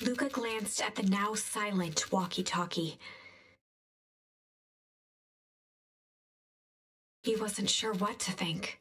Luca glanced at the now silent walkie-talkie. He wasn't sure what to think.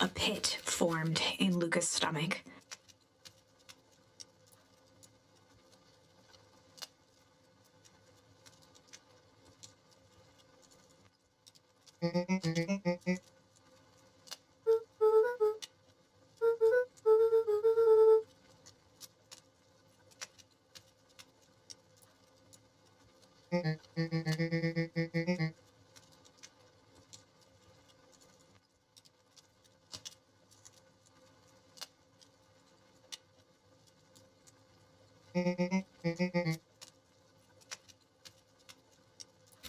A pit formed in Luca's stomach.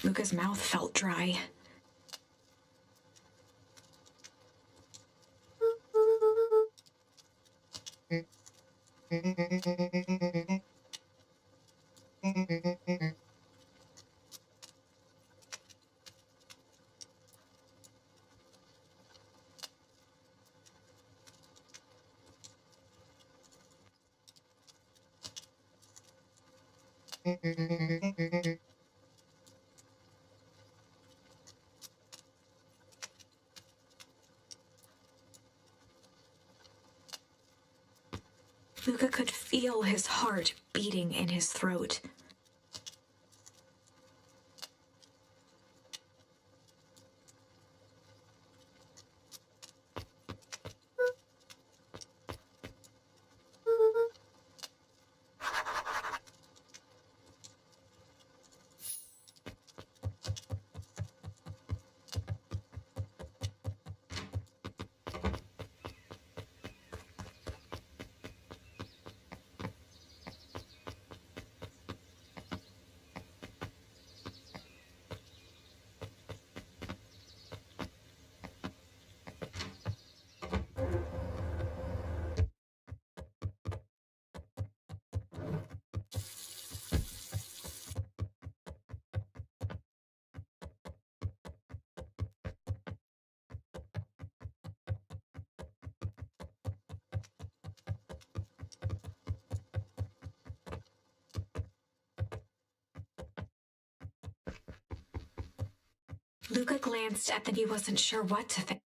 Luca's mouth felt dry. Luca could feel his heart beating in his throat. Luca glanced at he wasn't sure what to think.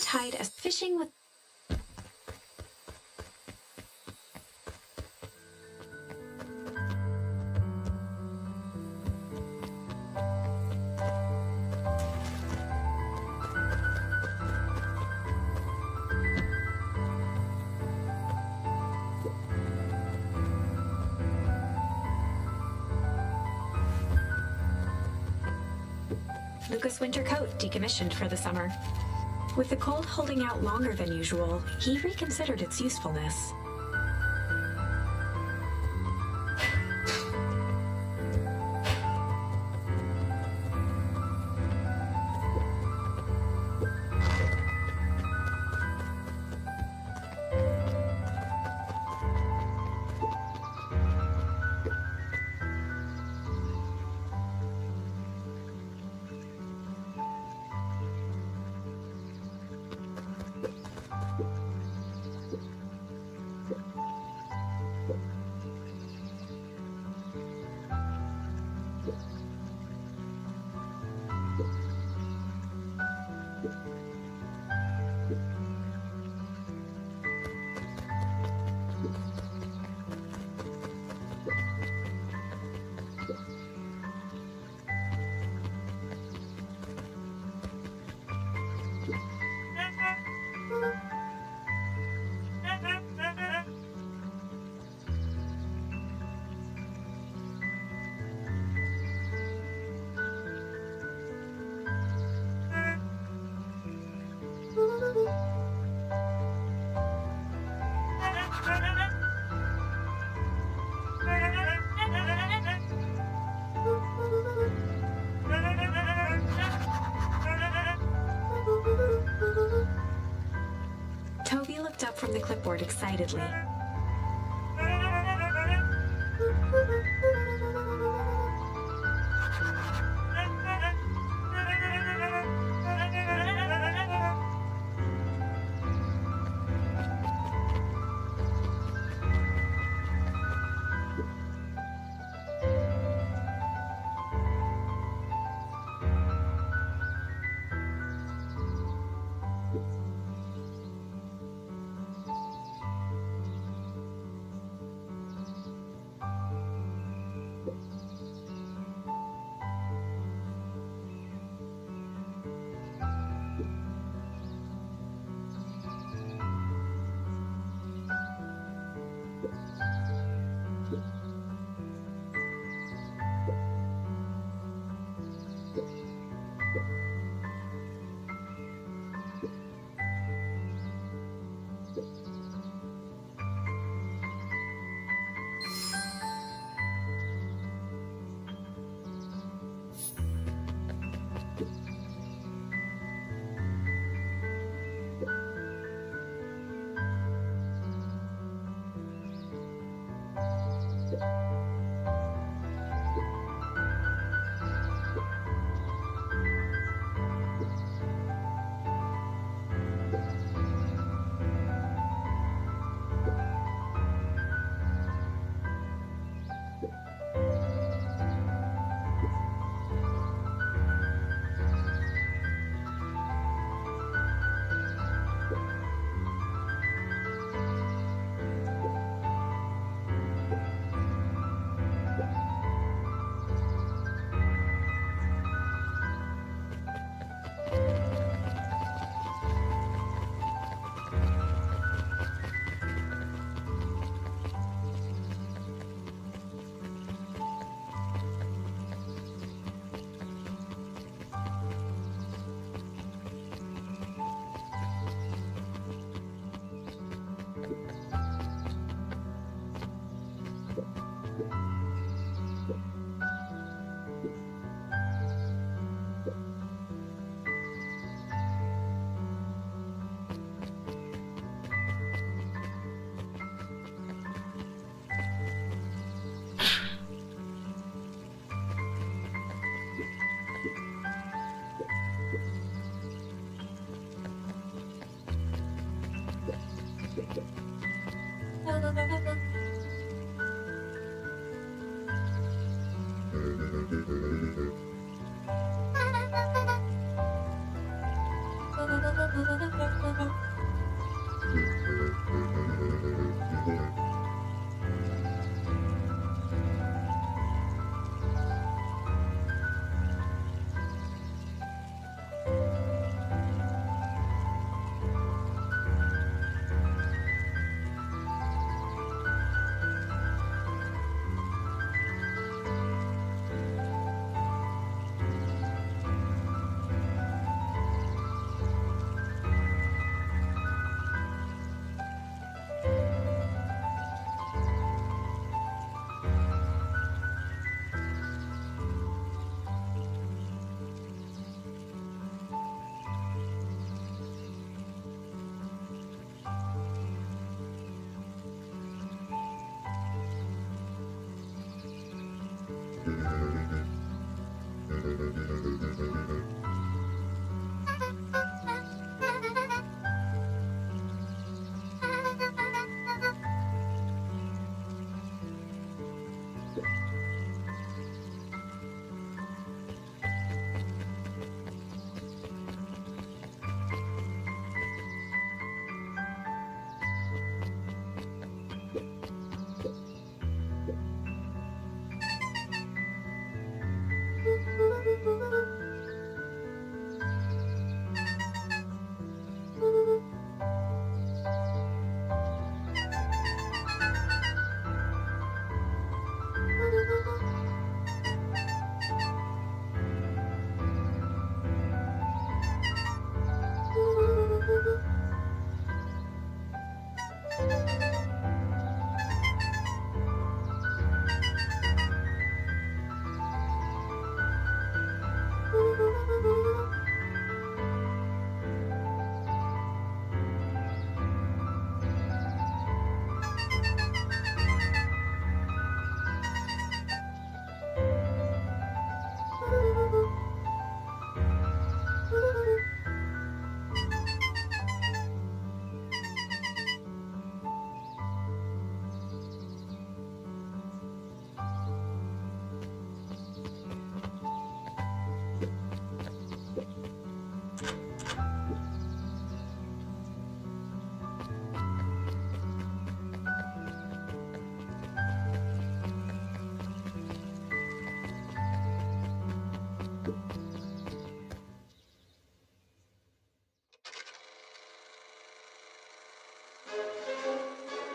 tide as fishing with... Luca's winter coat decommissioned for the summer. With the cold holding out longer than usual, he reconsidered its usefulness. Toby looked up from the clipboard excitedly.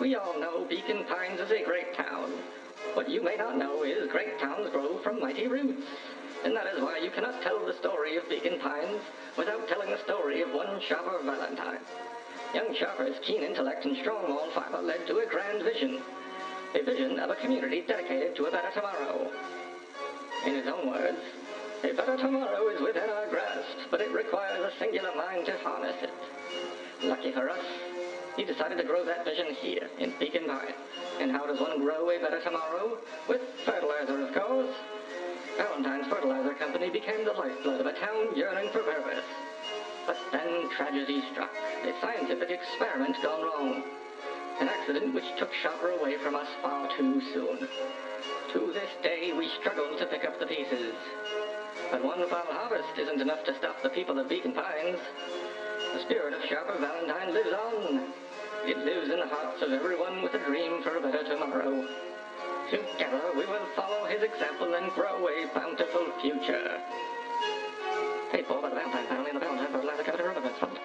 We all know Beacon Pines is a great town. What you may not know is great towns grow from mighty roots. And that is why you cannot tell the story of Beacon Pines without telling the story of one Sharper Valentine. Young Sharper's keen intellect and strong moral fiber led to a grand vision. A vision of a community dedicated to a better tomorrow. In his own words, a better tomorrow is within our grasp, but it requires a singular mind to harness it. Lucky for us, he decided to grow that vision here in Beacon Pines. And how does one grow a better tomorrow? With fertilizer, of course. Valentine's Fertilizer Company became the lifeblood of a town yearning for purpose. But then tragedy struck, a scientific experiment gone wrong. An accident which took Sharper away from us far too soon. To this day, we struggle to pick up the pieces. But one foul harvest isn't enough to stop the people of Beacon Pines. The spirit of Sharper Valentine lives on. It lives in the hearts of everyone with a dream for a better tomorrow. Together we will follow his example and grow a bountiful future. Paid for by the Valentine family and the Valentine Fertilizer Capital Relevance Fund.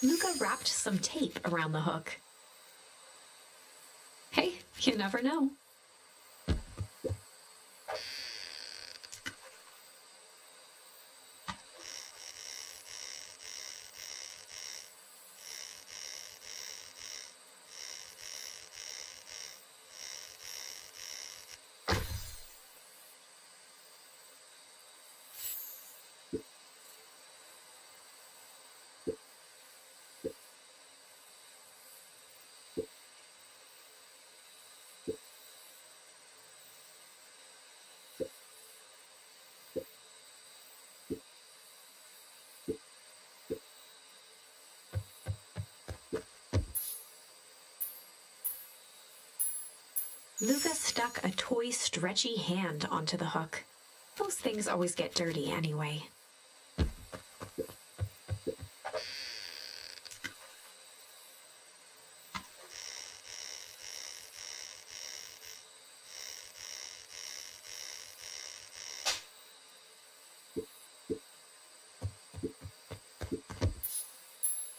Luca wrapped some tape around the hook. Hey, you never know. Luca stuck a toy stretchy hand onto the hook. Those things always get dirty anyway.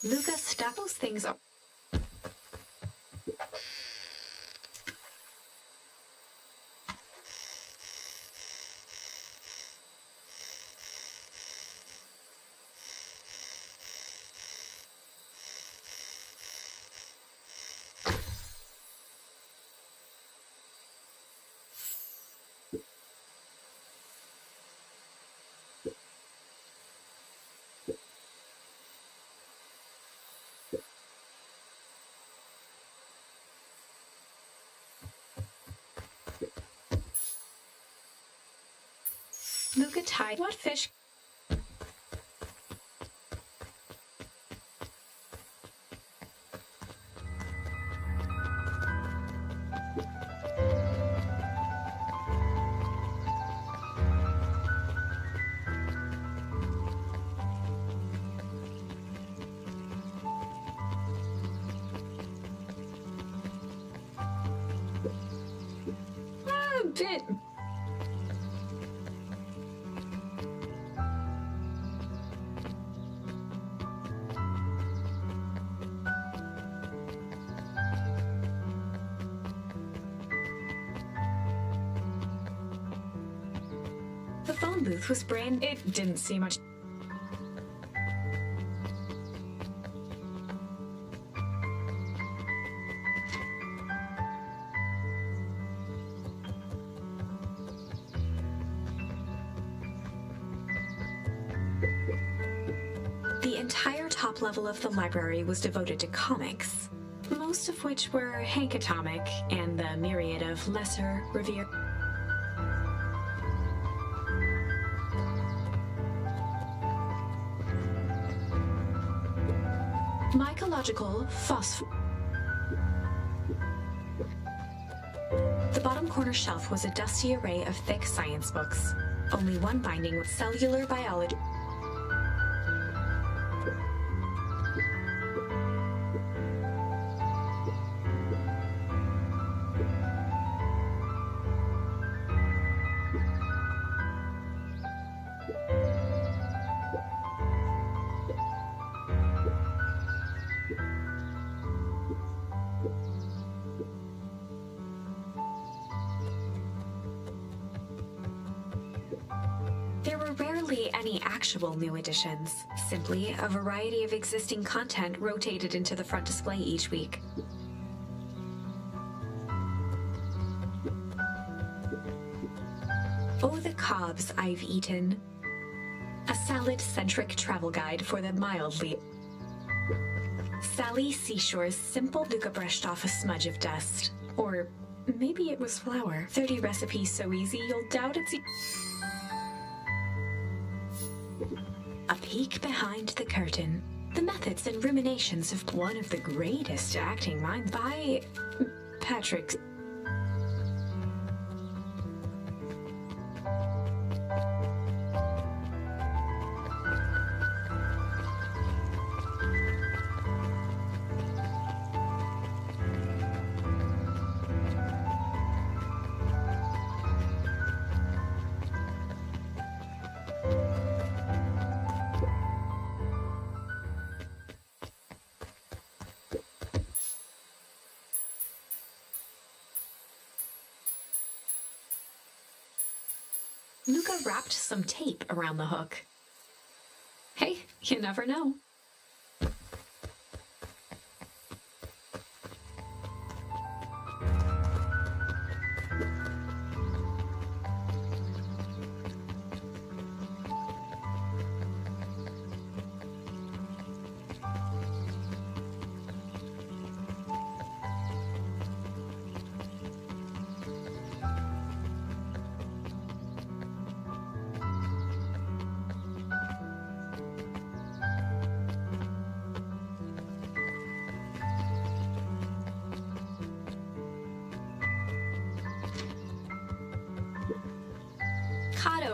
Luca stuck those things up. Luca tied what fish? A bit. The phone booth was brand. It didn't see much. The entire top level of the library was devoted to comics, most of which were Hank Atomic and the myriad of lesser revered. Mycological phosphor. The bottom corner shelf was a dusty array of thick science books. Only one binding with cellular biology. There were rarely any actual new additions, simply a variety of existing content rotated into the front display each week. Oh, the cobs I've eaten. A salad-centric travel guide for the mildly. Sally Seashore's simple. Luca brushed off a smudge of dust. Or maybe it was flour. 30 recipes so easy you'll doubt it's. A peek behind the curtain. The methods and ruminations of one of the greatest acting minds by Patrick. Luca wrapped some tape around the hook. Hey, you never know.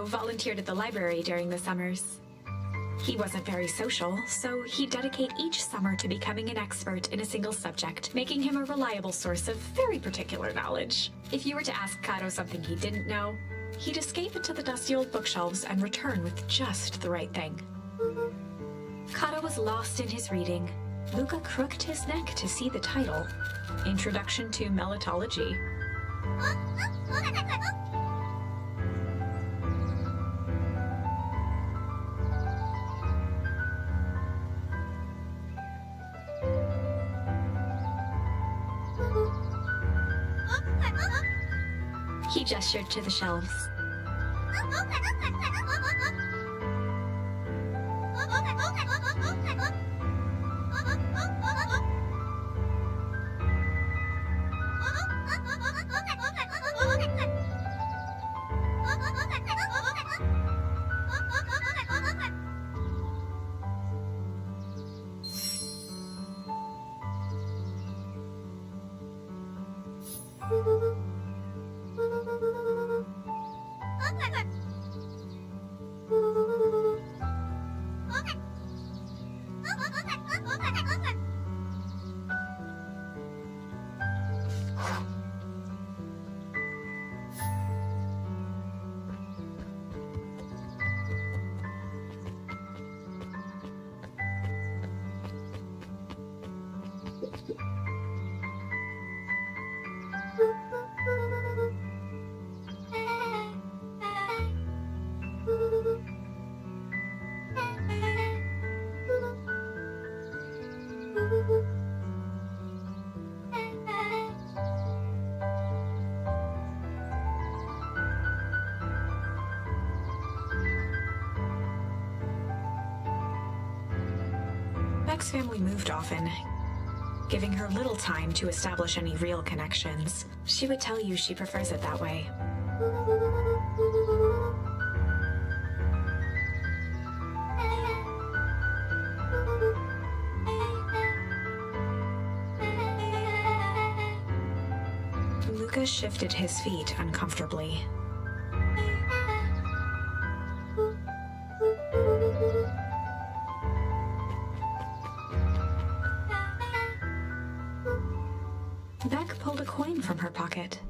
Volunteered at the library during the summers. He wasn't very social, so he'd dedicate each summer to becoming an expert in a single subject, making him a reliable source of very particular knowledge. If you were to ask Kato something he didn't know, he'd escape into the dusty old bookshelves and return with just the right thing. Kato was lost in his reading. Luca crooked his neck to see the title, Introduction to Melitology. He gestured to the shelves. Beck's family moved often, giving her little time to establish any real connections. She would tell you she prefers it that way. Lucas shifted his feet uncomfortably. Beck pulled a coin from her pocket.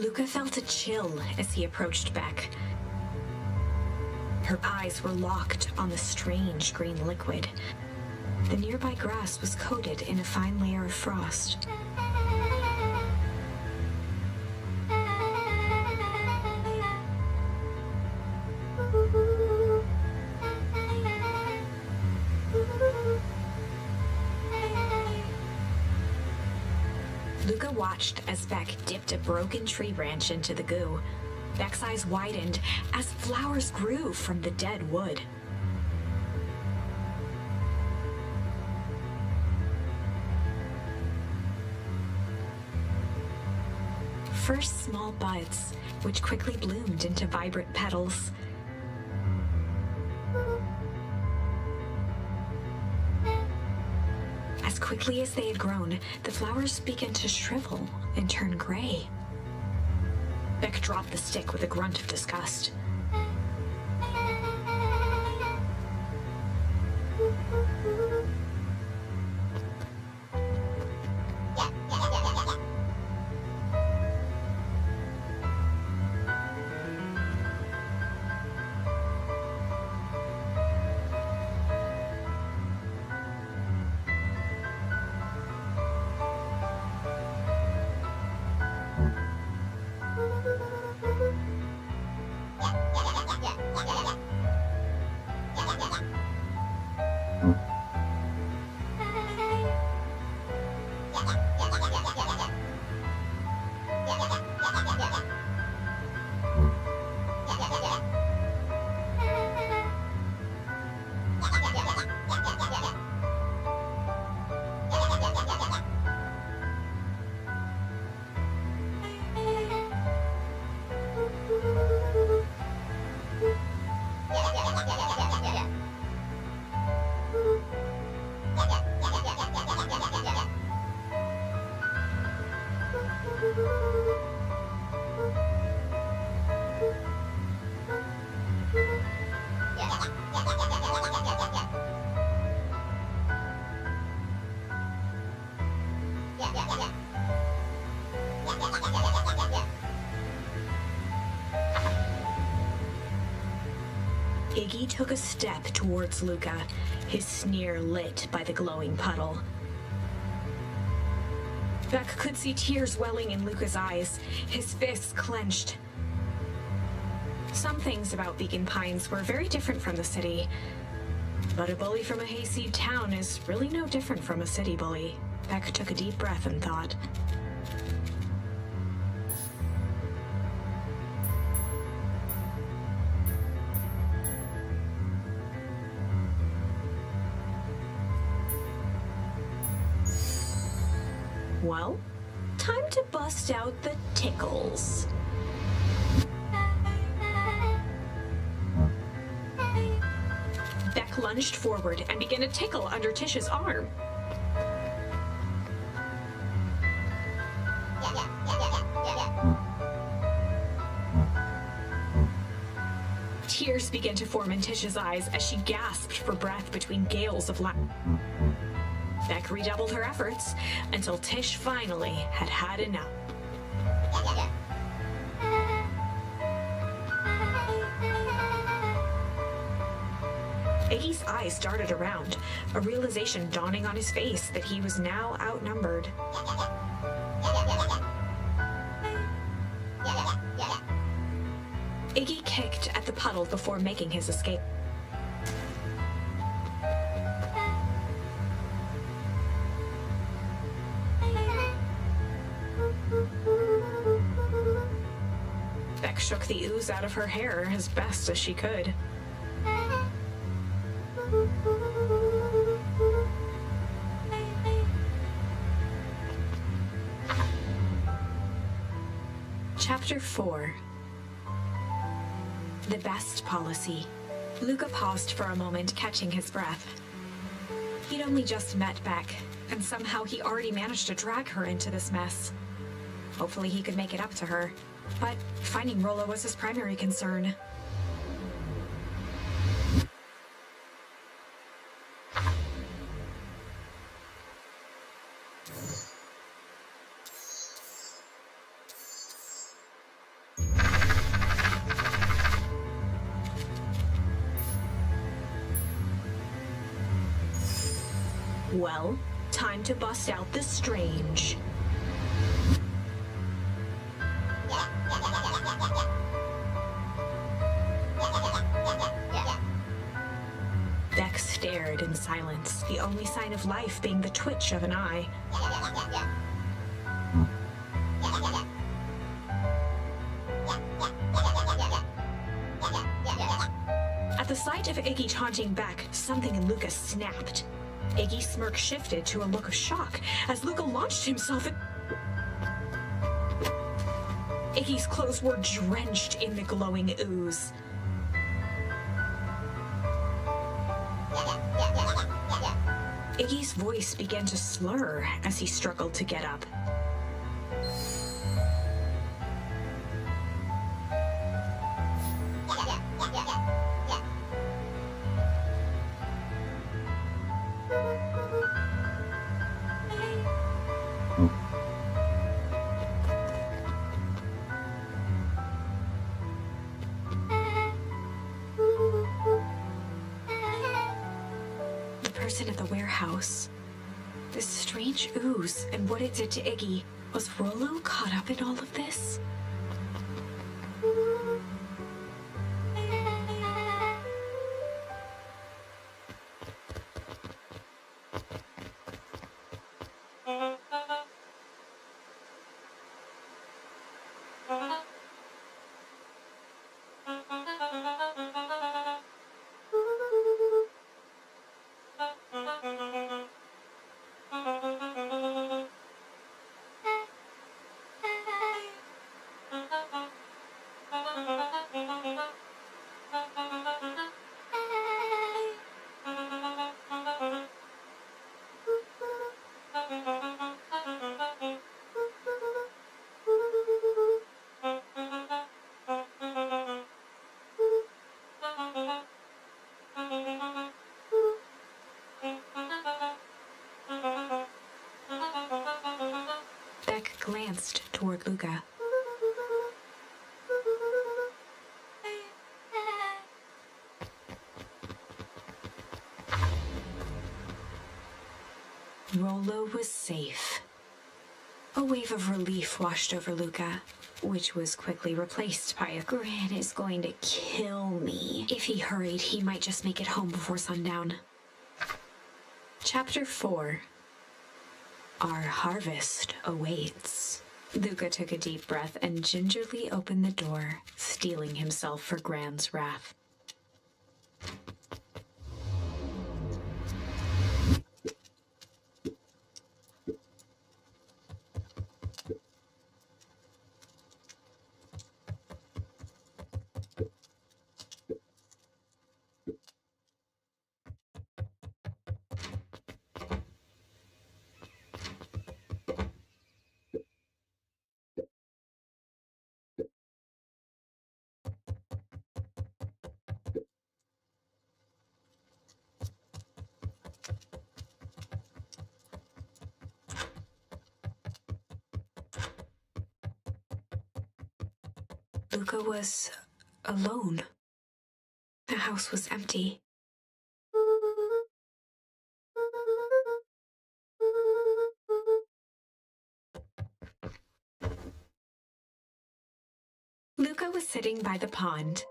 Luca felt a chill as he approached Beck. Her eyes were locked on the strange green liquid. The nearby grass was coated in a fine layer of frost. Luca watched as Beck dipped a broken tree branch into the goo. Beck's eyes widened as flowers grew from the dead wood. First small buds, which quickly bloomed into vibrant petals. As quickly as they had grown, the flowers began to shrivel and turn gray. Beck dropped the stick with a grunt of disgust. Iggy took a step towards Luca, his sneer lit by the glowing puddle. Beck could see tears welling in Luca's eyes, his fists clenched. Some things about Beacon Pines were very different from the city, but a bully from a hayseed town is really no different from a city bully. Beck took a deep breath and thought. Well, time to bust out the tickles. Beck lunged forward and began to tickle under Tish's arm. Tears began to form in Tish's eyes as she gasped for breath between gales of laughter. Beck redoubled her efforts until Tish finally had had enough. Iggy's eyes darted around, a realization dawning on his face that he was now outnumbered. Iggy kicked at the puddle before making his escape. Beck shook the ooze out of her hair as best as she could. Chapter 4. The best policy. Luca paused for a moment, catching his breath. He'd only just met Beck, and somehow he already managed to drag her into this mess. Hopefully he could make it up to her, but finding Rollo was his primary concern. Well, time to bust out the strange. Beck stared in silence, the only sign of life being the twitch of an eye. At the sight of Iggy taunting Beck, something in Luca snapped. Iggy's smirk shifted to a look of shock as Luca launched himself at... Iggy's clothes were drenched in the glowing ooze. Iggy's voice began to slur as he struggled to get up. At the warehouse. This strange ooze and what it did to Iggy. Was Rollo caught up in all of this? Glanced toward Luca. Rollo was safe. A wave of relief washed over Luca, which was quickly replaced by a Gran is going to kill me. If he hurried, he might just make it home before sundown. Chapter 4. Our harvest awaits. Luca took a deep breath and gingerly opened the door, steeling himself for Gran's wrath. Luca was alone. The house was empty. Luca was sitting by the pond,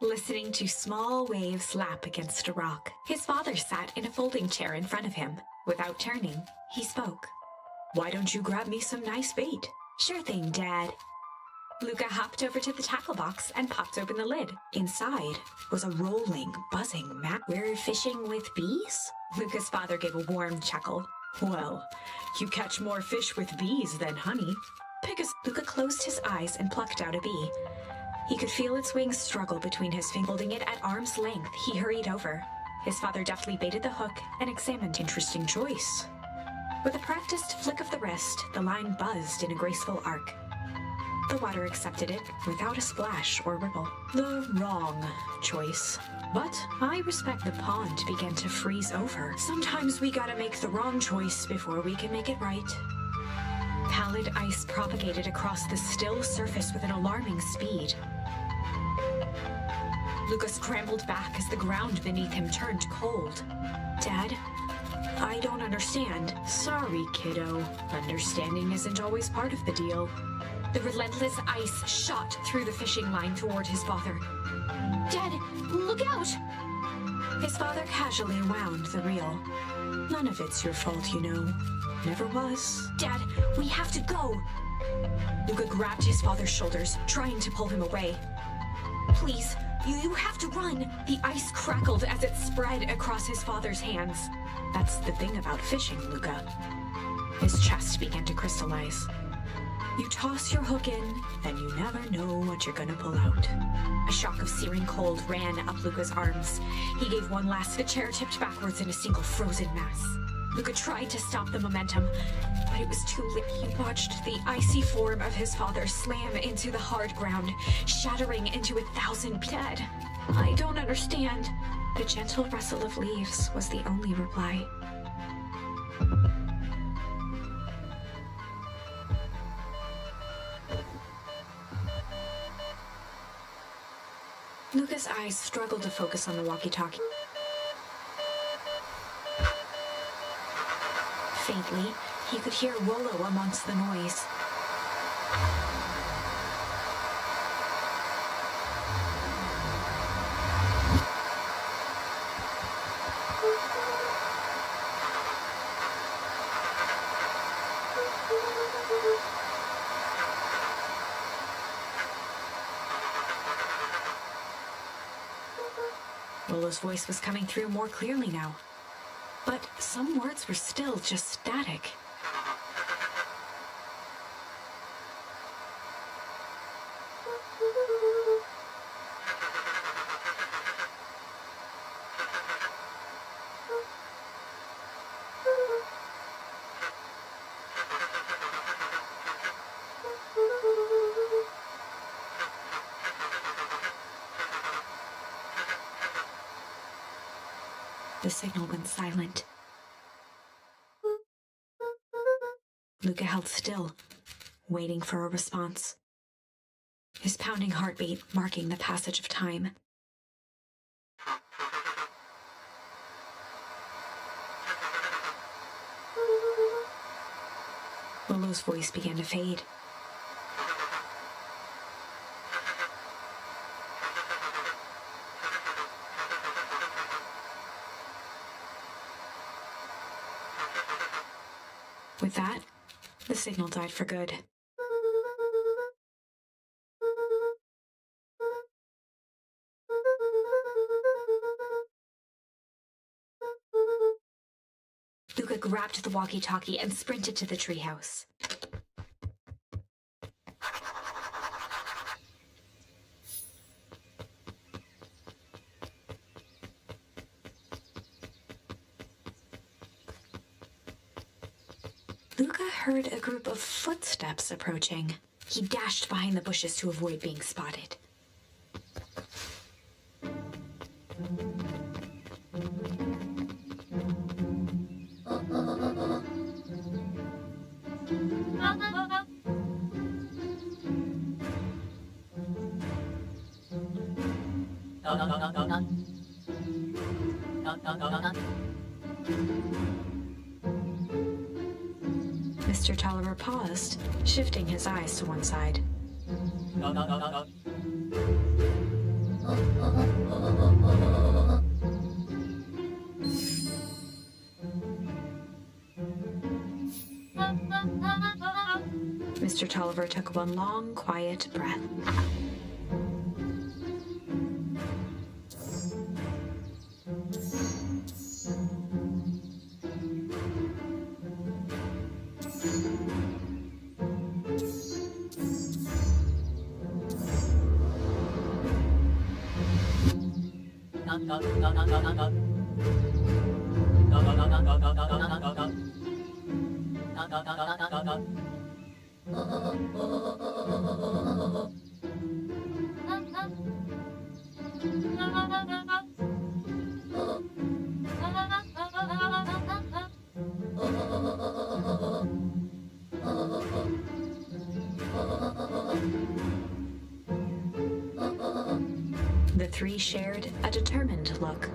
listening to small waves lap against a rock. His father sat in a folding chair in front of him. Without turning, he spoke. "Why don't you grab me some nice bait?" "Sure thing, Dad." Luca hopped over to the tackle box and popped open the lid. Inside was a rolling, buzzing mat. "We're fishing with bees?" Luca's father gave a warm chuckle. "Well, you catch more fish with bees than honey." Luca closed his eyes and plucked out a bee. He could feel its wings struggle between his fingers. Holding it at arm's length, he hurried over. His father deftly baited the hook and examined. Interesting choice. With a practiced flick of the wrist, the line buzzed in a graceful arc. The water accepted it without a splash or ripple. The wrong choice. But I respect the pond began to freeze over. Sometimes we gotta make the wrong choice before we can make it right. Pallid ice propagated across the still surface with an alarming speed. Luca scrambled back as the ground beneath him turned cold. "Dad, I don't understand. Sorry, kiddo. Understanding isn't always part of the deal. The relentless ice shot through the fishing line toward his father. Dad, look out! His father casually wound the reel. None of it's your fault, you know. Never was. Dad, we have to go! Luca grabbed his father's shoulders, trying to pull him away. Please, you have to run! The ice crackled as it spread across his father's hands. That's the thing about fishing, Luca. His chest began to crystallize. You toss your hook in, then you never know what you're gonna pull out. A shock of searing cold ran up Luca's arms. He gave one last. The chair tipped backwards in a single frozen mass. Luca tried to stop the momentum, but it was too late. He watched the icy form of his father slam into the hard ground, shattering into 1,000 dead. I don't understand. The gentle rustle of leaves was the only reply. Luca's eyes struggled to focus on the walkie-talkie. Faintly, he could hear Rollo amongst the noise. Rollo's voice was coming through more clearly now. But some words were still just static. The signal went silent. Luca held still, waiting for a response. His pounding heartbeat marking the passage of time. Lolo's voice began to fade. With that, the signal died for good. Luca grabbed the walkie-talkie and sprinted to the treehouse. Luca heard a group of footsteps approaching. He dashed behind the bushes to avoid being spotted. Mr. Tolliver paused, shifting his eyes to one side. Mr. Tolliver took one long, quiet breath. The three shared a determined look.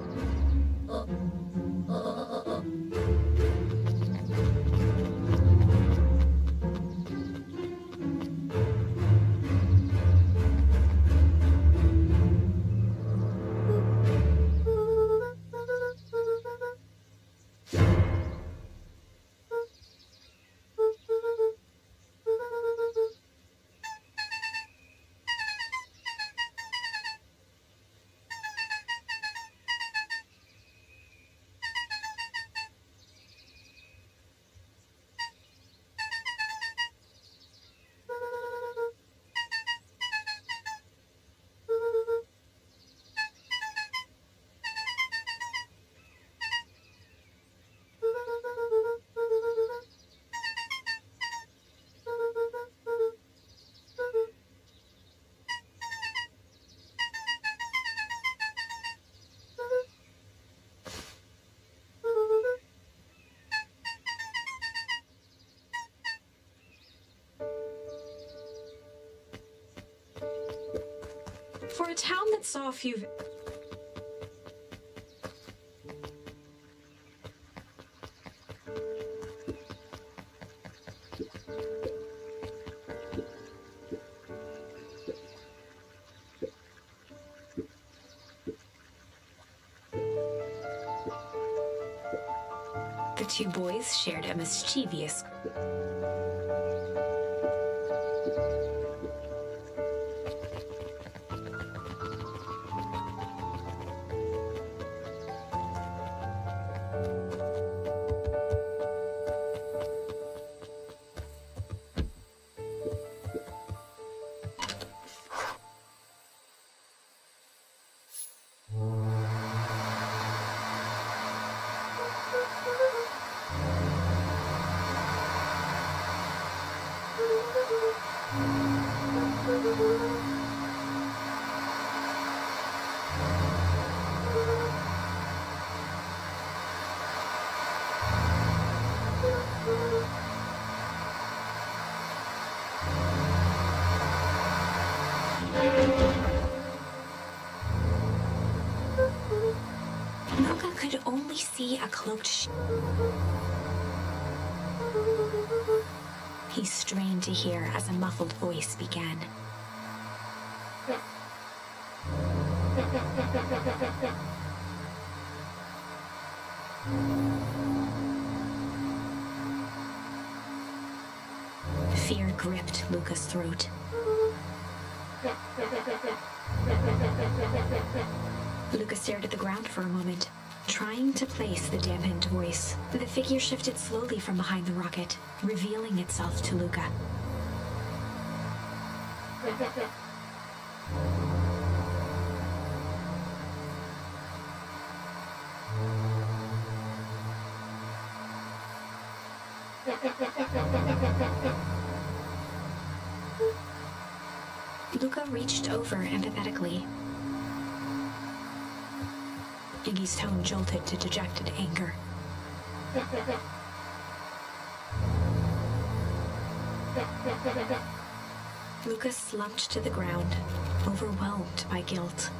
a town that saw a few... The two boys shared a mischievous... Luca could only see a cloaked He strained to hear as a muffled voice began. Fear gripped Luca's throat. Luca stared at the ground for a moment, trying to place the dampened voice. The figure shifted slowly from behind the rocket, revealing itself to Luca. Luca reached over empathetically. Iggy's tone jolted to dejected anger. Luca slumped to the ground, overwhelmed by guilt.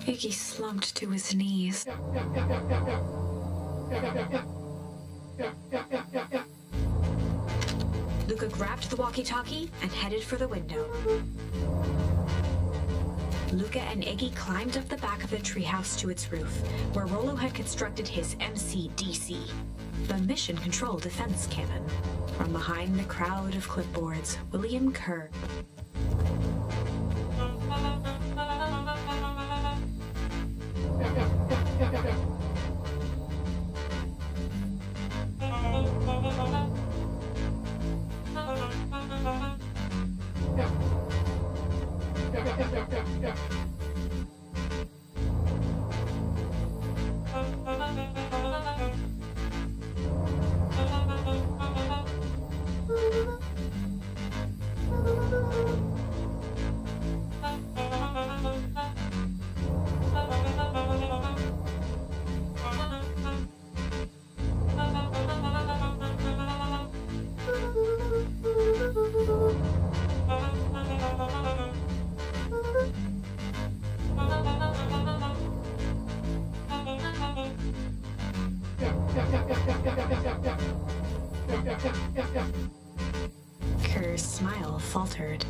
Iggy slumped to his knees. Luca grabbed the walkie-talkie and headed for the window. Luca and Iggy climbed up the back of the treehouse to its roof, where Rollo had constructed his MCDC, the Mission Control Defense Cannon. From behind the crowd of clipboards, William Kerr. Kerr's smile faltered.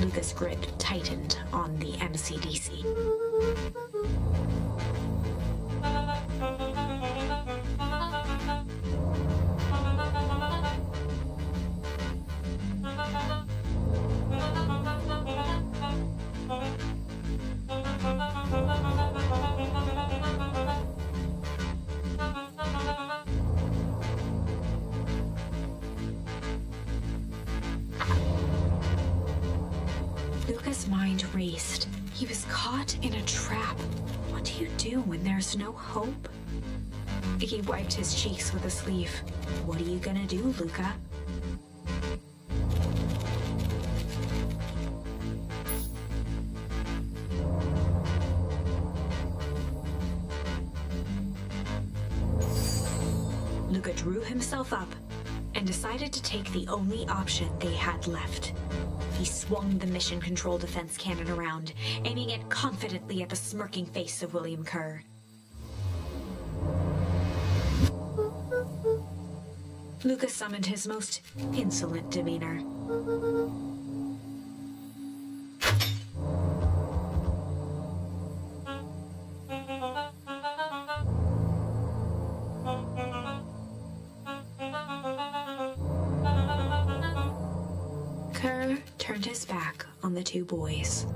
Luca's grip tightened on the MCDC. Luca's mind raced. He was caught in a trap. What do you do when there's no hope? He wiped his cheeks with a sleeve. What are you gonna do, Luca? Luca drew himself up and decided to take the only option they had left. He swung the Mission Control Defense Cannon around, aiming it confidently at the smirking face of William Kerr. Luca summoned his most insolent demeanor. Kerr turned his back on the two boys.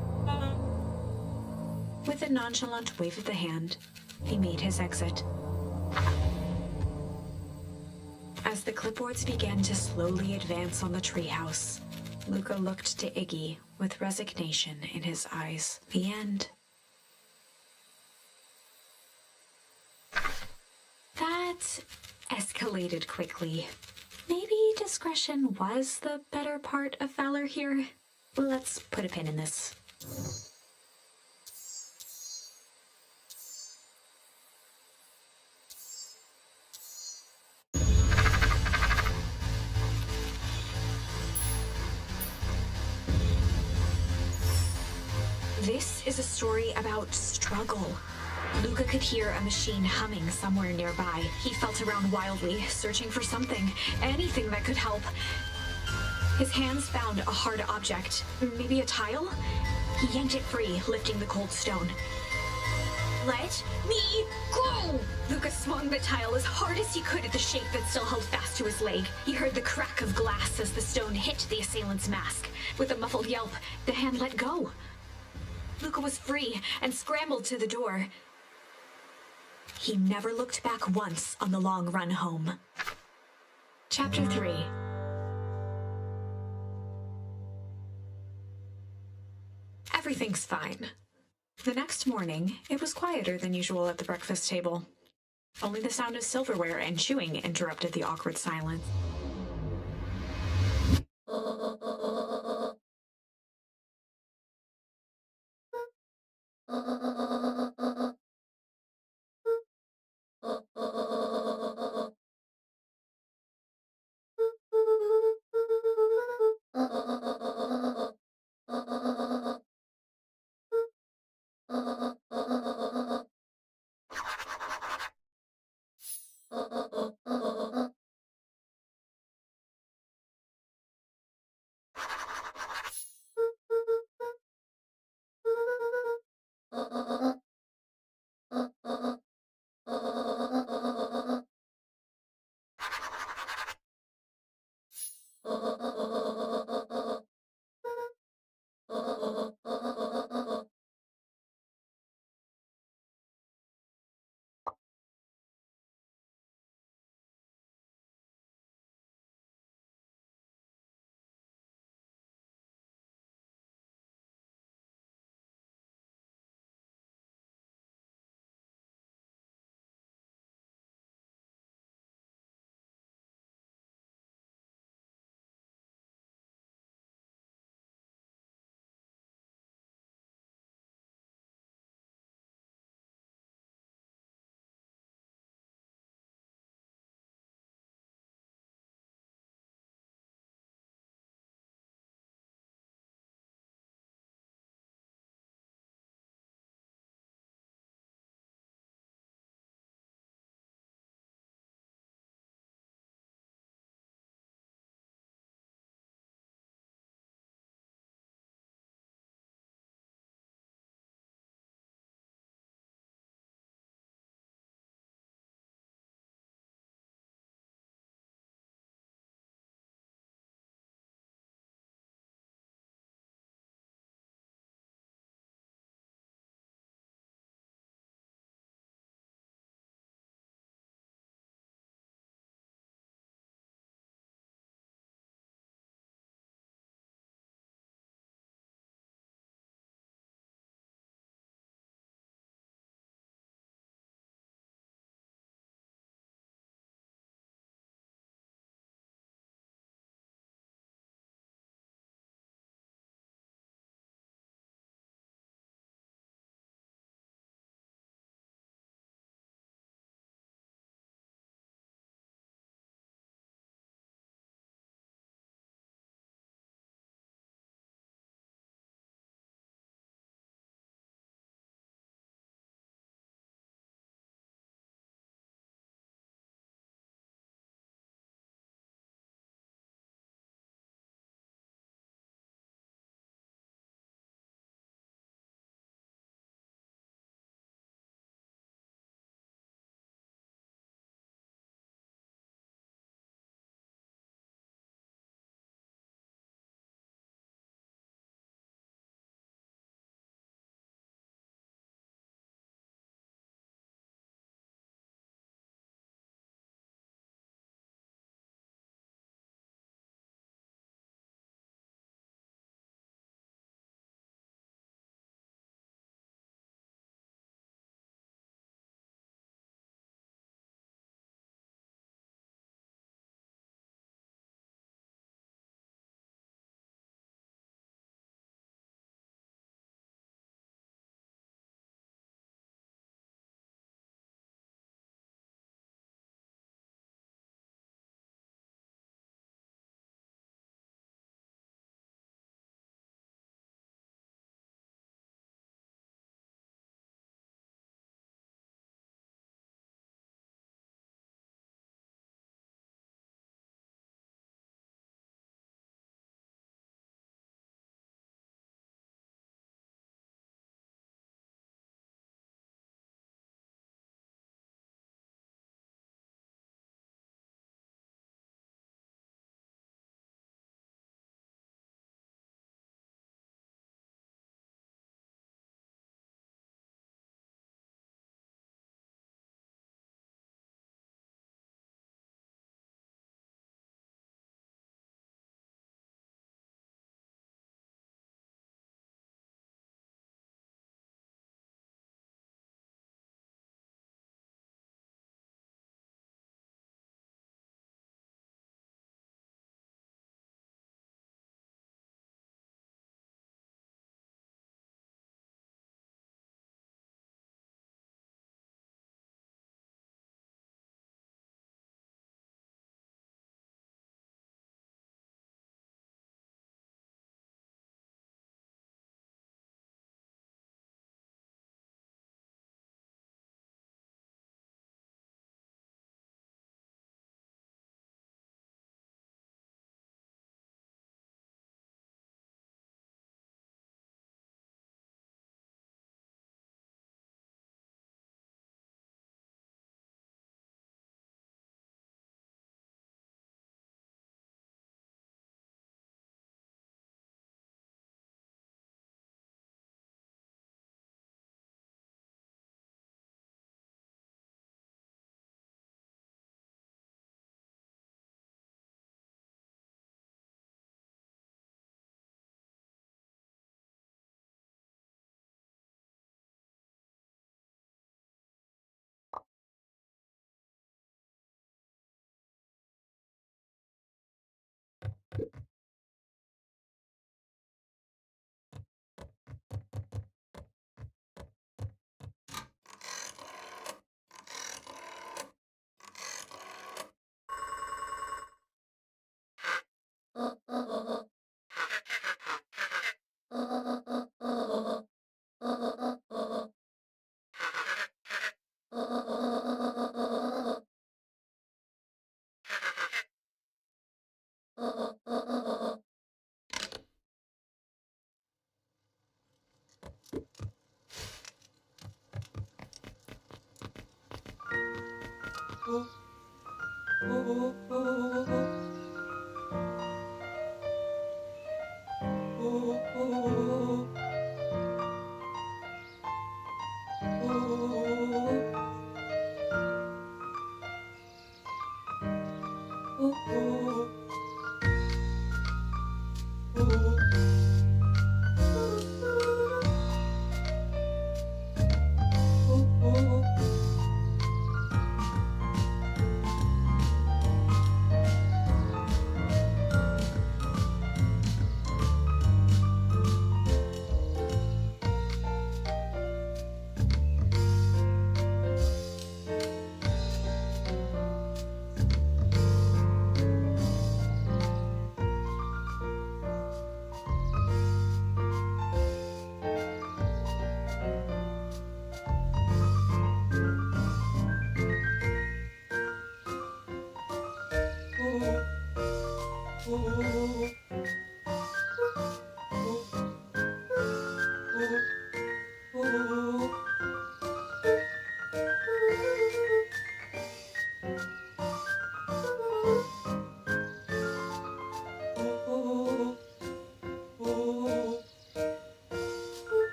With a nonchalant wave of the hand, he made his exit. As the clipboards began to slowly advance on the treehouse, Luca looked to Iggy with resignation in his eyes. The end. That escalated quickly. Maybe discretion was the better part of valor here. Let's put a pin in this. This is a story about struggle. Luca could hear a machine humming somewhere nearby. He felt around wildly, searching for something, anything that could help. His hands found a hard object, maybe a tile? He yanked it free, lifting the cold stone. Let me go! Luca swung the tile as hard as he could at the shape that still held fast to his leg. He heard the crack of glass as the stone hit the assailant's mask. With a muffled yelp, the hand let go. Luca was free and scrambled to the door. He never looked back once on the long run home. Chapter 3. Everything's fine. The next morning, it was quieter than usual at the breakfast table. Only the sound of silverware and chewing interrupted the awkward silence.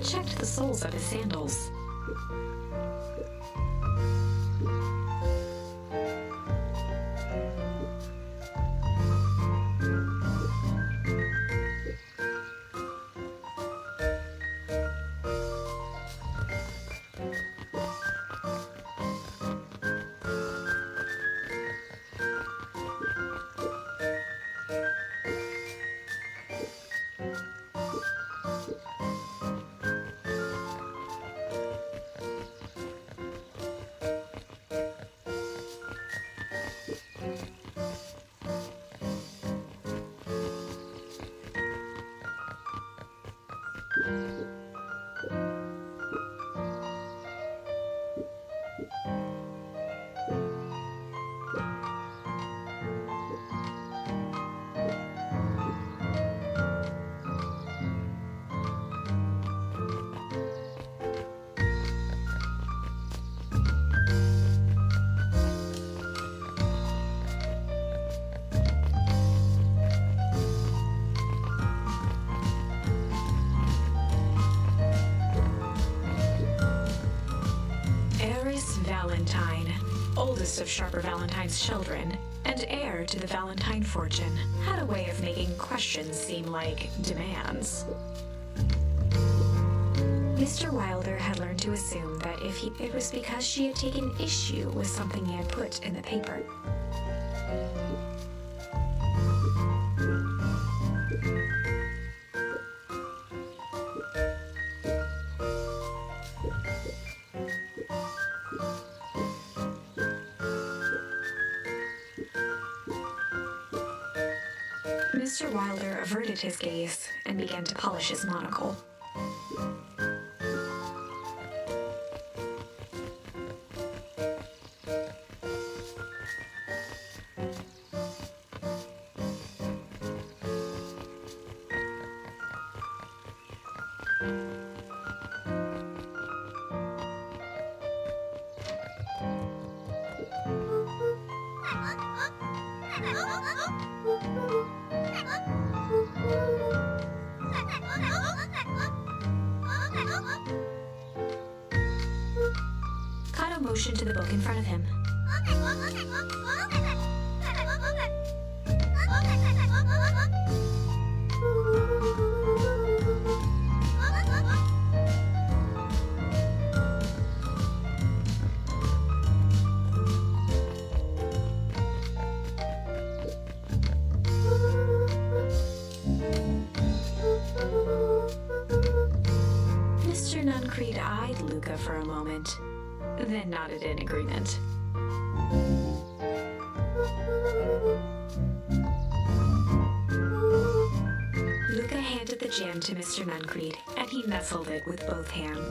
Checked the soles of his sandals. Valentine, oldest of Sharper Valentine's children, and heir to the Valentine fortune, had a way of making questions seem like demands. Mr. Wilder had learned to assume that it was because she had taken issue with something he had put in the paper. Mr. Wilder averted his gaze and began to polish his monocle. Kato motioned to the book in front of him. for a moment, then nodded in agreement. Luca handed the jam to Mr. Nuncreed, and he nestled it with both hands.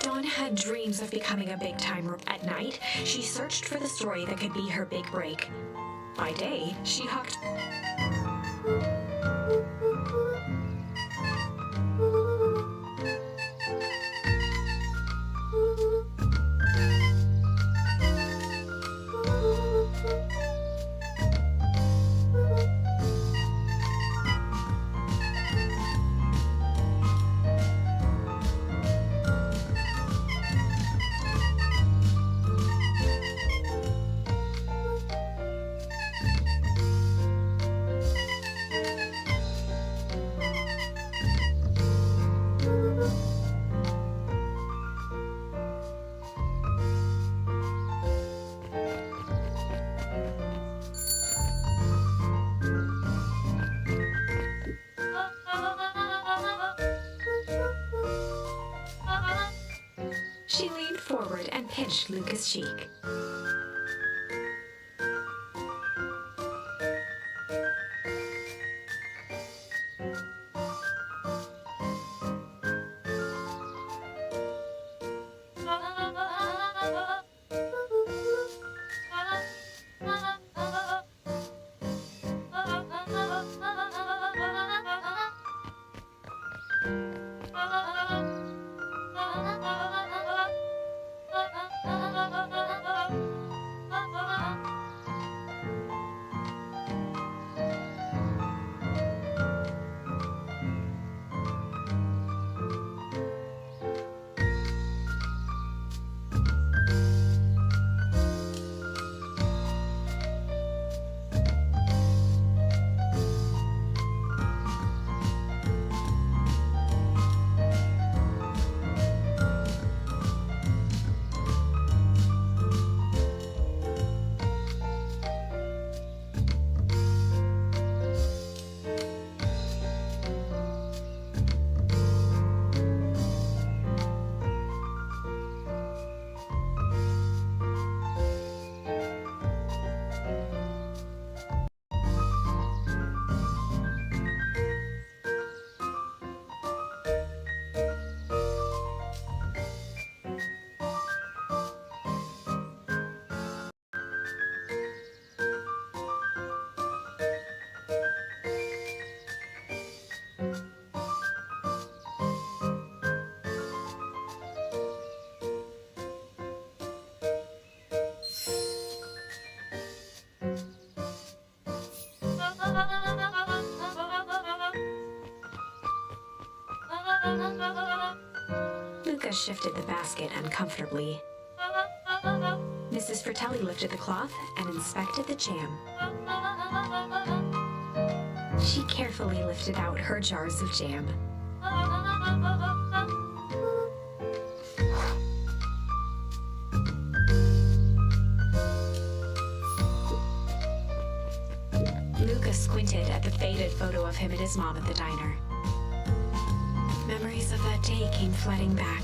Dawn had dreams of becoming a big-timer. At night, she searched for the story that could be her big break. By day, she hawked... She leaned forward and pinched Luca's cheek. Luca shifted the basket uncomfortably. Mrs. Fratelli lifted the cloth and inspected the jam. She carefully lifted out her jars of jam. Luca squinted at the faded photo of him and his mom at the diner. Memories of that day came flooding back.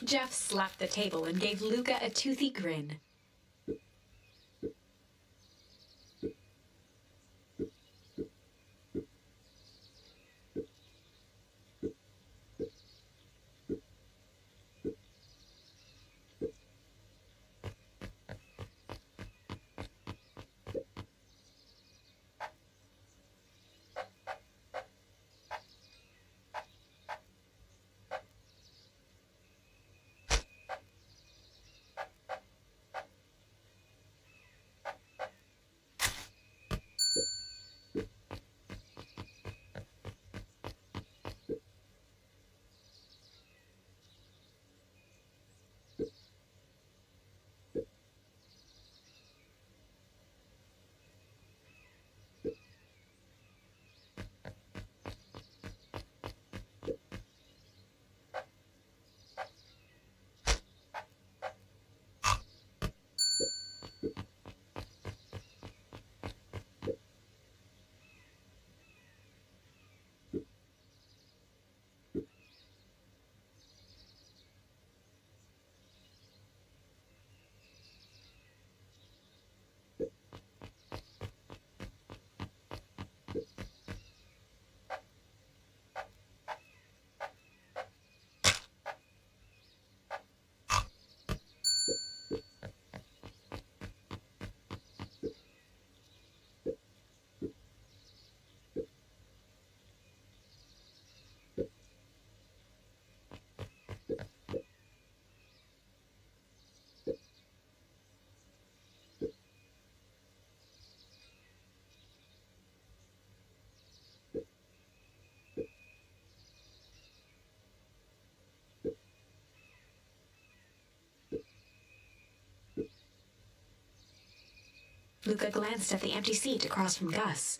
Jeff slapped the table and gave Luca a toothy grin. Luca glanced at the empty seat across from Gus.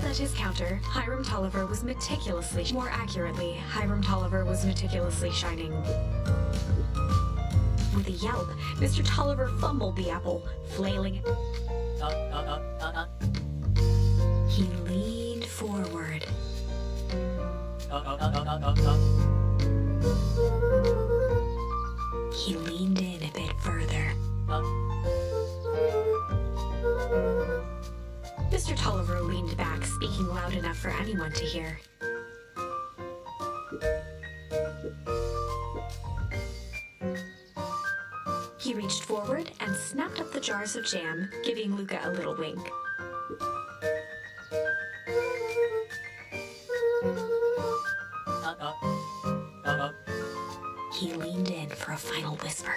At his counter, Hiram Tolliver was more accurately, Hiram Tolliver was meticulously shining. With a yelp, Mr. Tolliver fumbled the apple, flailing it. He leaned forward. He leaned in a bit further. Mr. Tolliver leaned back, speaking loud enough for anyone to hear. He reached forward and snapped up the jars of jam, giving Luca a little wink. He leaned in for a final whisper.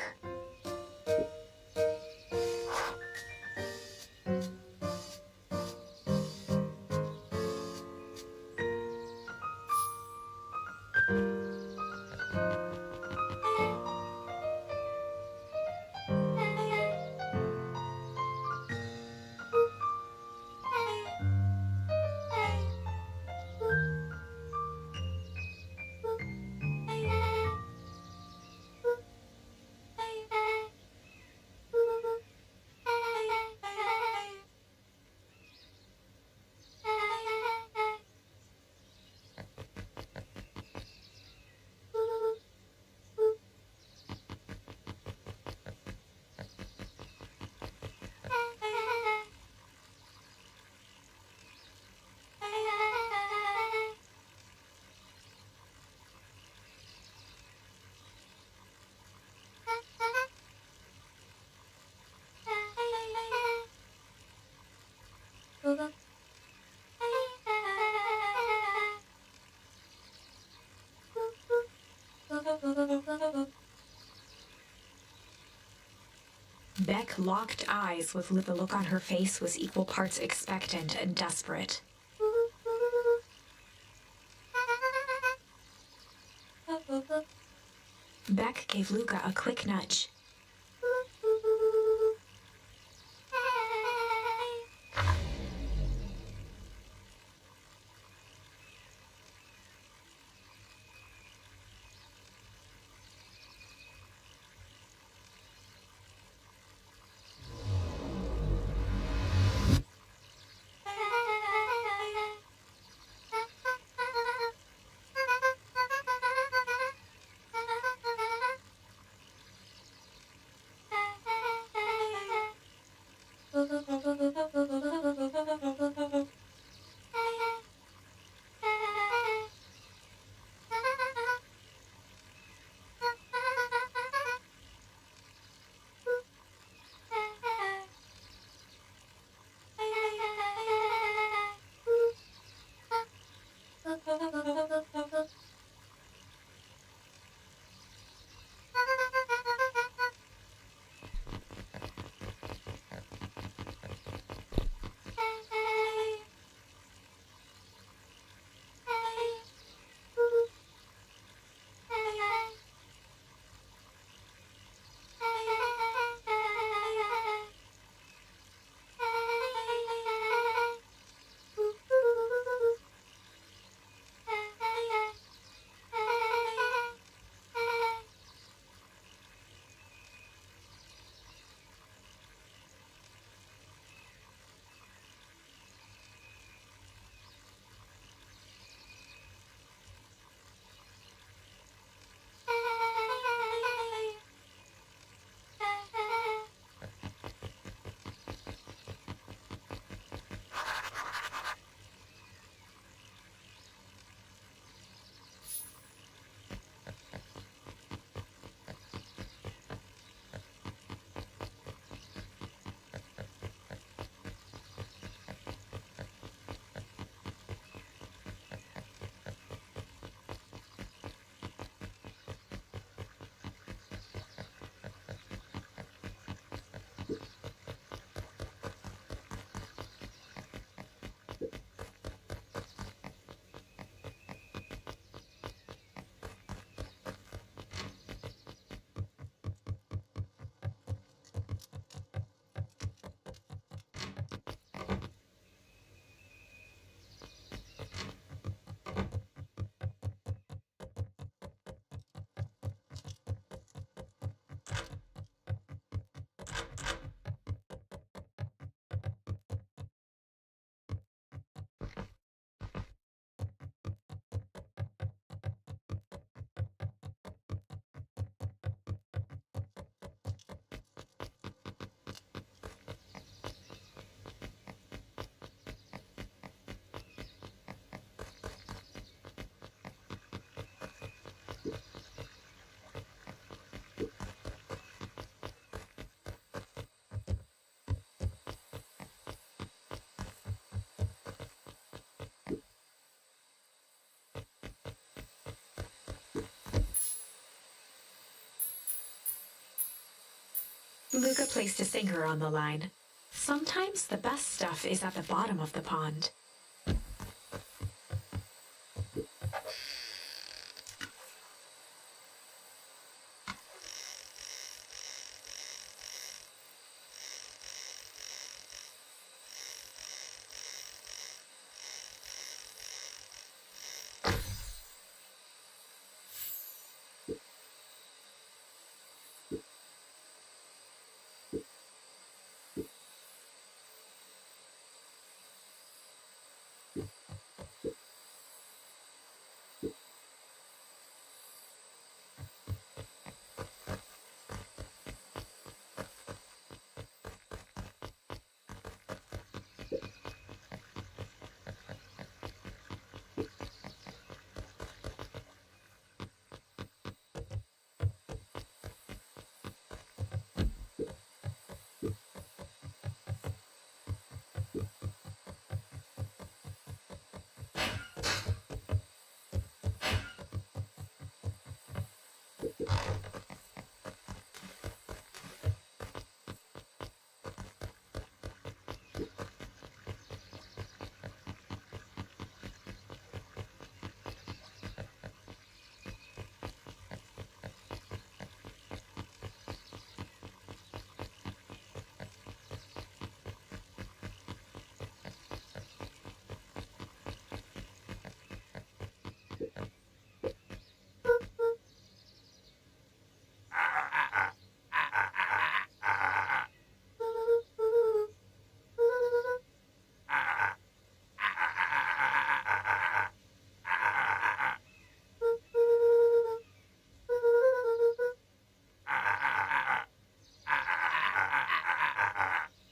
Beck locked eyes with the look on her face was equal parts expectant and desperate. Beck gave Luca a quick nudge. Luca placed a singer on the line. Sometimes the best stuff is at the bottom of the pond.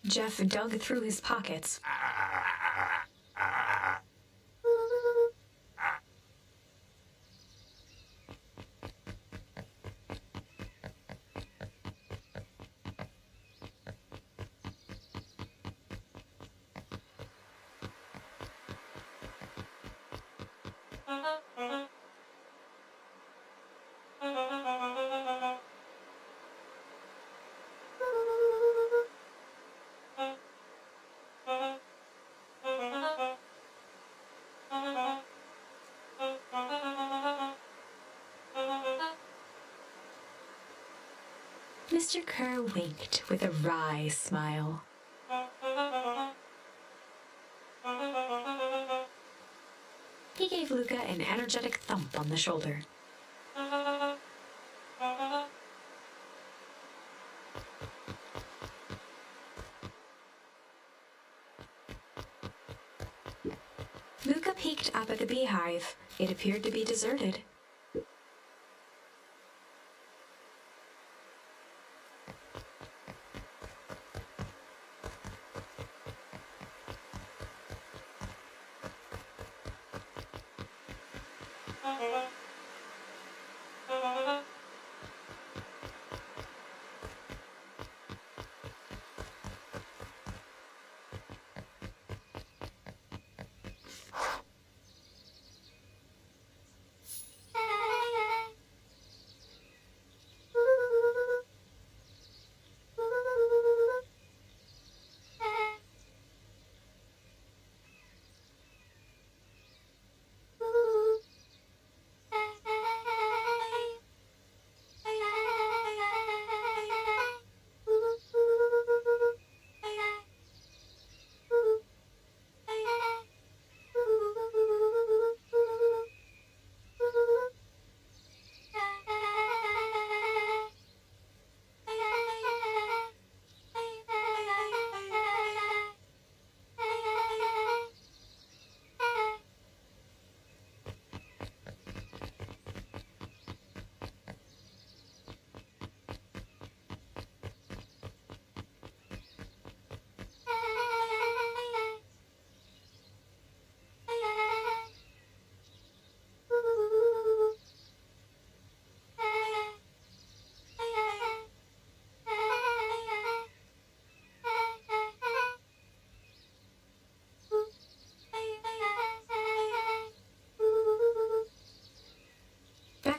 Jeff dug through his pockets. Mr. Kerr winked with a wry smile. He gave Luca an energetic thump on the shoulder. Luca peeked up at the beehive. It appeared to be deserted.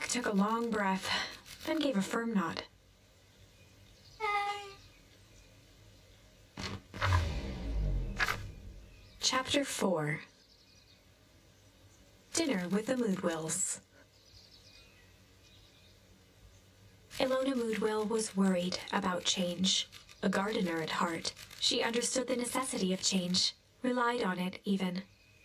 Took a long breath, then gave a firm nod. Chapter 4. Dinner with the Moodwills. Ilona Moodwill was worried about change. A gardener at heart, she understood the necessity of change, relied on it even.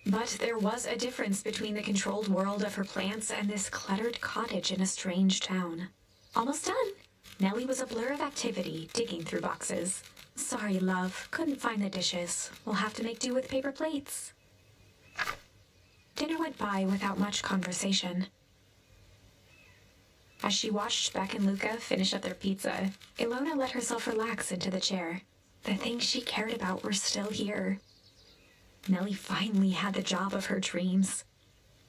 But there was a difference between the controlled world of her plants and this cluttered cottage in a strange town. Almost done. Nellie was a blur of activity, digging through boxes. Sorry, love. Couldn't find the dishes. We'll have to make do with paper plates. Dinner went by without much conversation. As she watched Beck and Luca finish up their pizza, Ilona let herself relax into the chair. The things she cared about were still here. Nellie finally had the job of her dreams.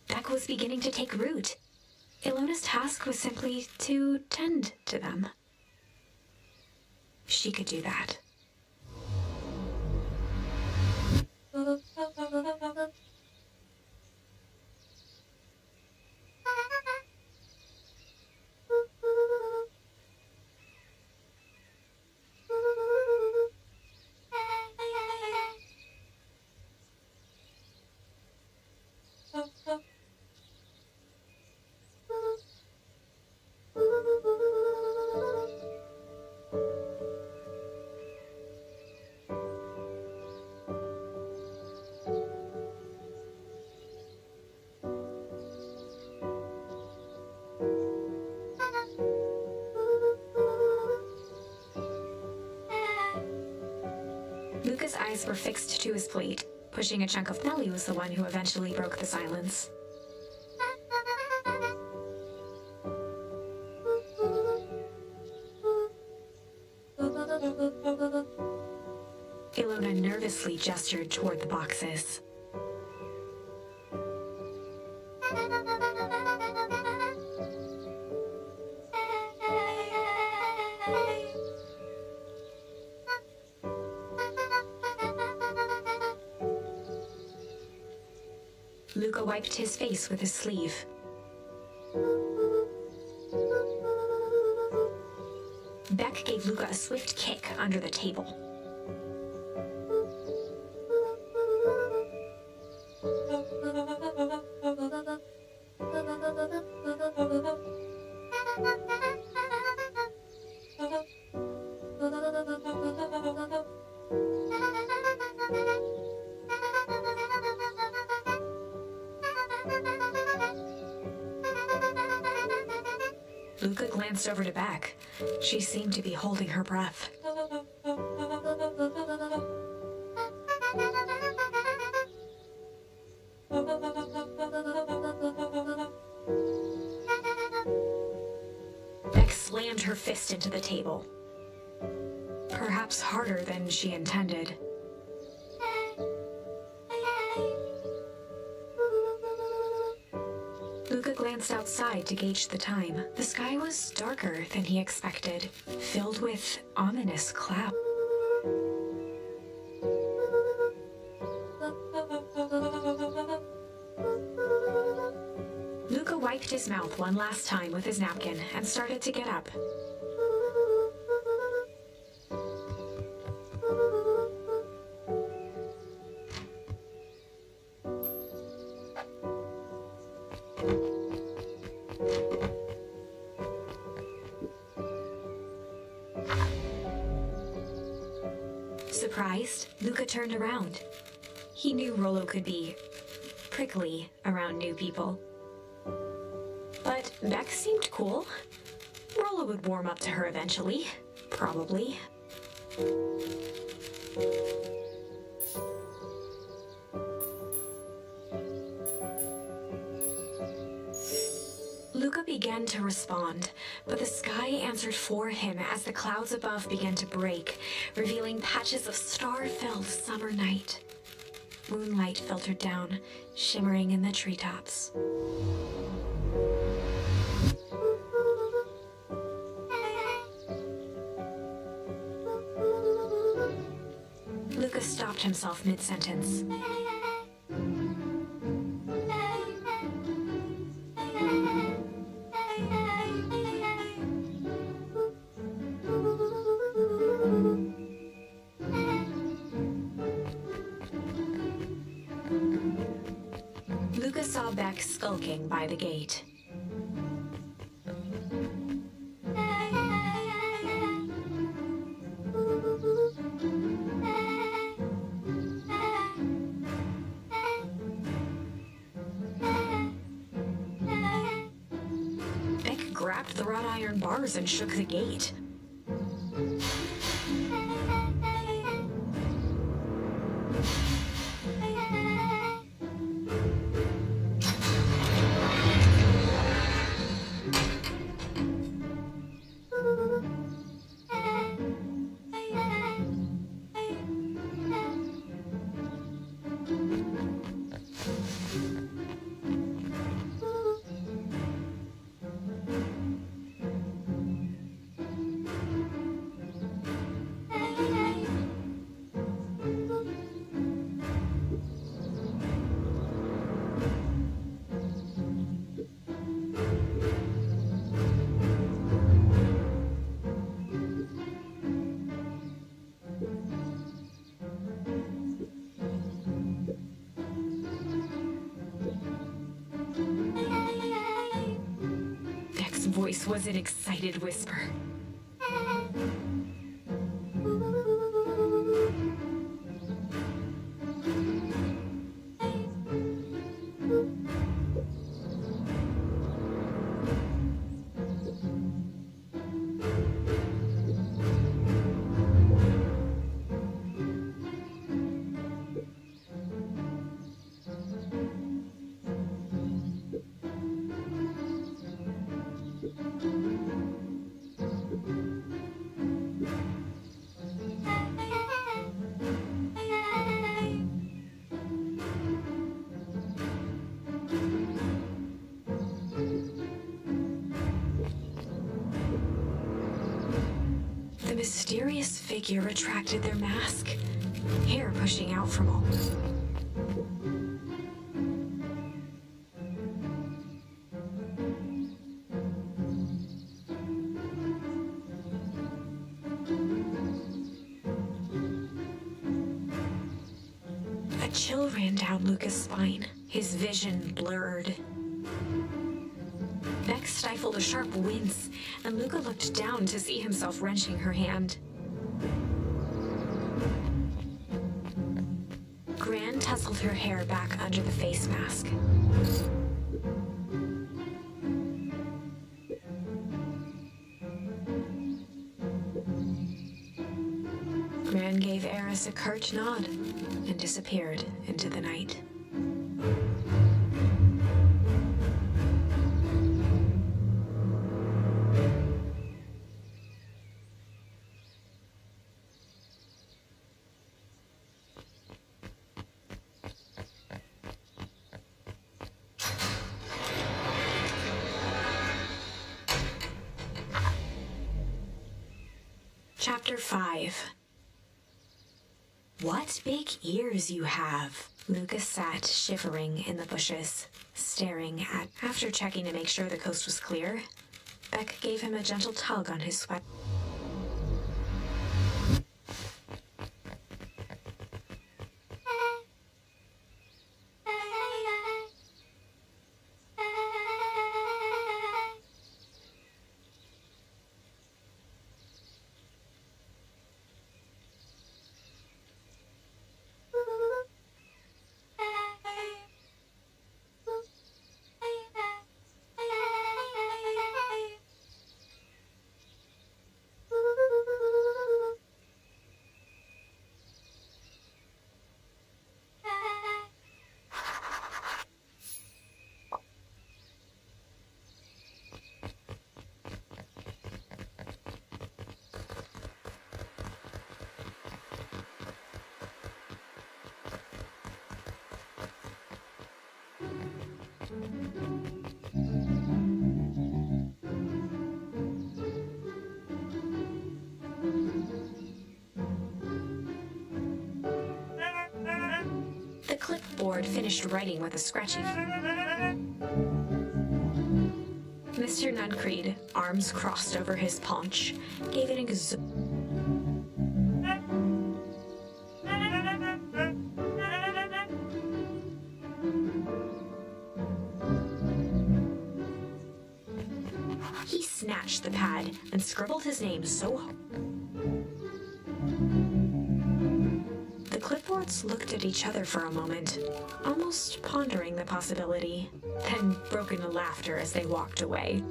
Beck was beginning to take root. Ilona's task was simply to tend to them. She could do that. Luca's eyes were fixed to his plate. Pushing a chunk of Nellie was the one who eventually broke the silence. Ilona nervously gestured toward the boxes. Luca wiped his face with his sleeve. Beck gave Luca a swift kick under the table. Luca glanced over to Beck. She seemed to be holding her breath. Beck slammed her fist into the table. Perhaps harder than she intended. Luca glanced outside to gauge the time. The sky was darker than he expected, filled with ominous clouds. Luca wiped his mouth one last time with his napkin and started to get up. Surprised, Luca turned around. He knew Rollo could be prickly around new people. But Beck seemed cool. Rollo would warm up to her eventually. Probably. Luca began to respond, but the sky answered for him as the clouds above began to break, revealing patches of star-filled summer night. Moonlight filtered down, shimmering in the treetops. Luca stopped himself mid-sentence. Luca saw Beck skulking by the gate. Beck grabbed the wrought iron bars and shook the gate. Voice was an excited whisper. mysterious figure retracted their mask, hair pushing out from all. A chill ran down Luca's spine, his vision blurred. Beck stifled a sharp wince, and Luca looked down to see himself wrenching her hand. Gran tousled her hair back under the face mask. Gran gave Eris a curt nod and disappeared into the night. Chapter 5. What big ears you have! Lucas sat shivering in the bushes, staring at. After checking to make sure the coast was clear, Beck gave him a gentle tug on his sweat. The clipboard finished writing with a scratchy. Mr. Nuncreed, arms crossed over his paunch, gave it a He snatched the pad and scribbled his name so hard. The clipboards looked at each other for a moment, almost pondering the possibility, then broke into laughter as they walked away.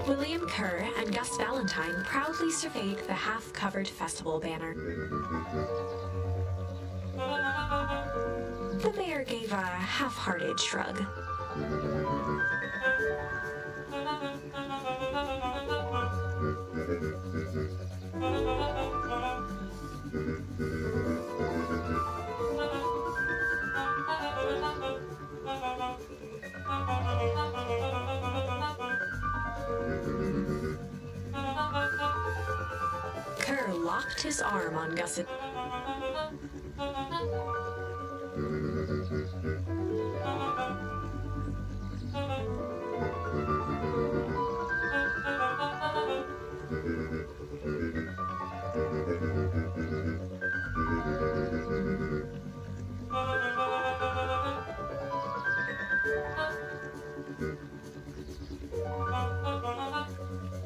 William Kerr and Gus Valentine proudly surveyed the half-covered festival banner. The mayor gave a half-hearted shrug. locked his arm on Gus's.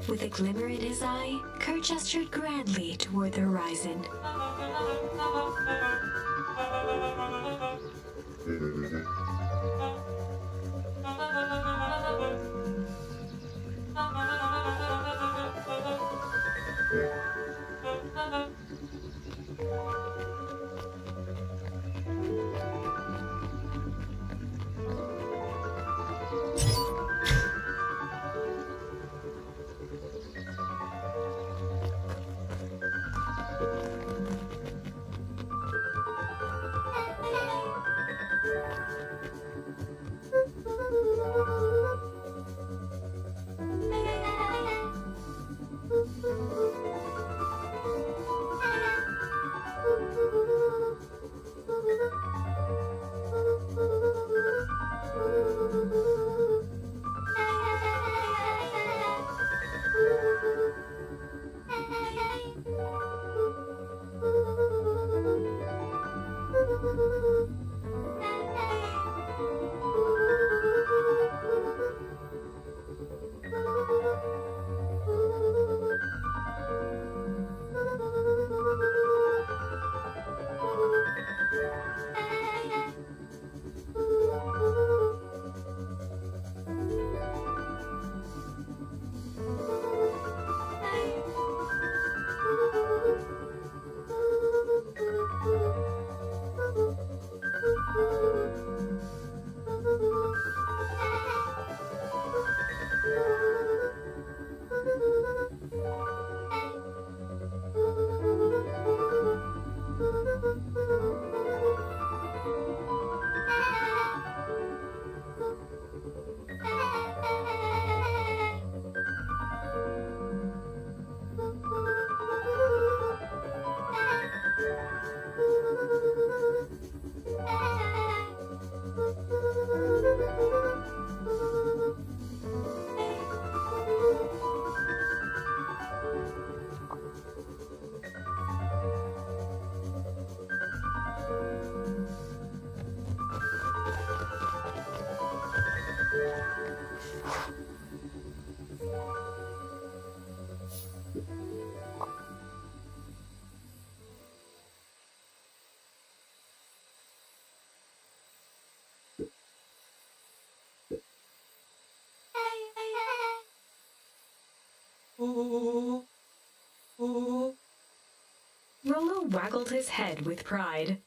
With a glimmer in his eye, Kurt gestured grandly toward the horizon. Rollo waggled his head with pride.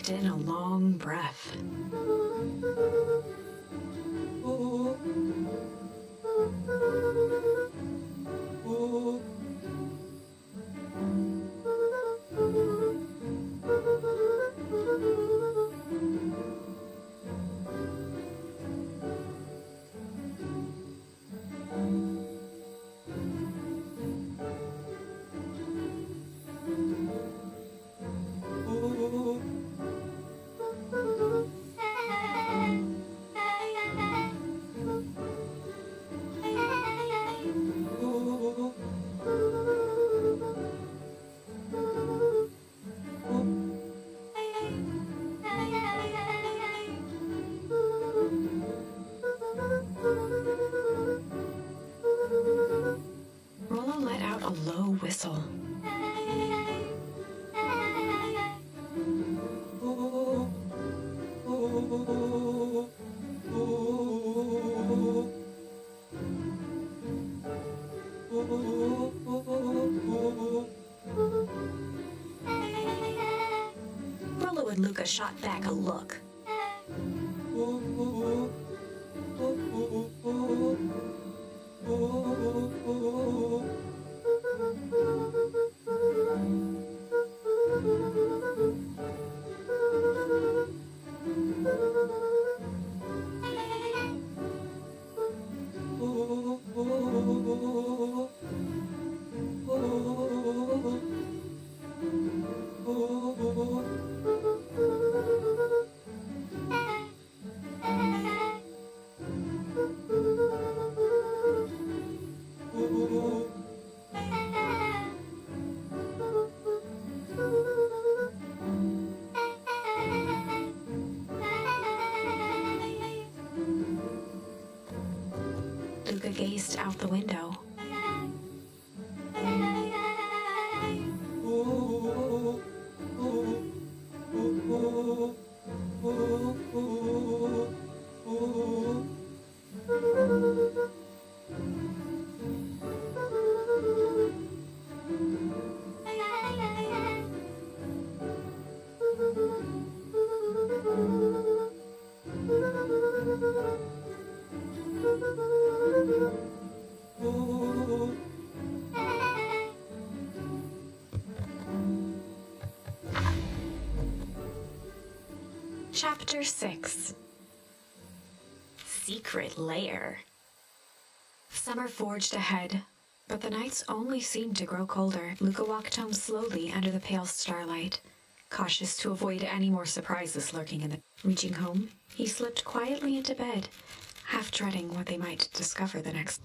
sucked in a long breath. Rollo let out a low whistle. Rollo and Luca shot back a look. Luca gazed out the window. Chapter 6. Secret Lair. Summer forged ahead, but the nights only seemed to grow colder. Luca walked home slowly under the pale starlight, cautious to avoid any more surprises lurking in the... Reaching home, he slipped quietly into bed, half dreading what they might discover the next...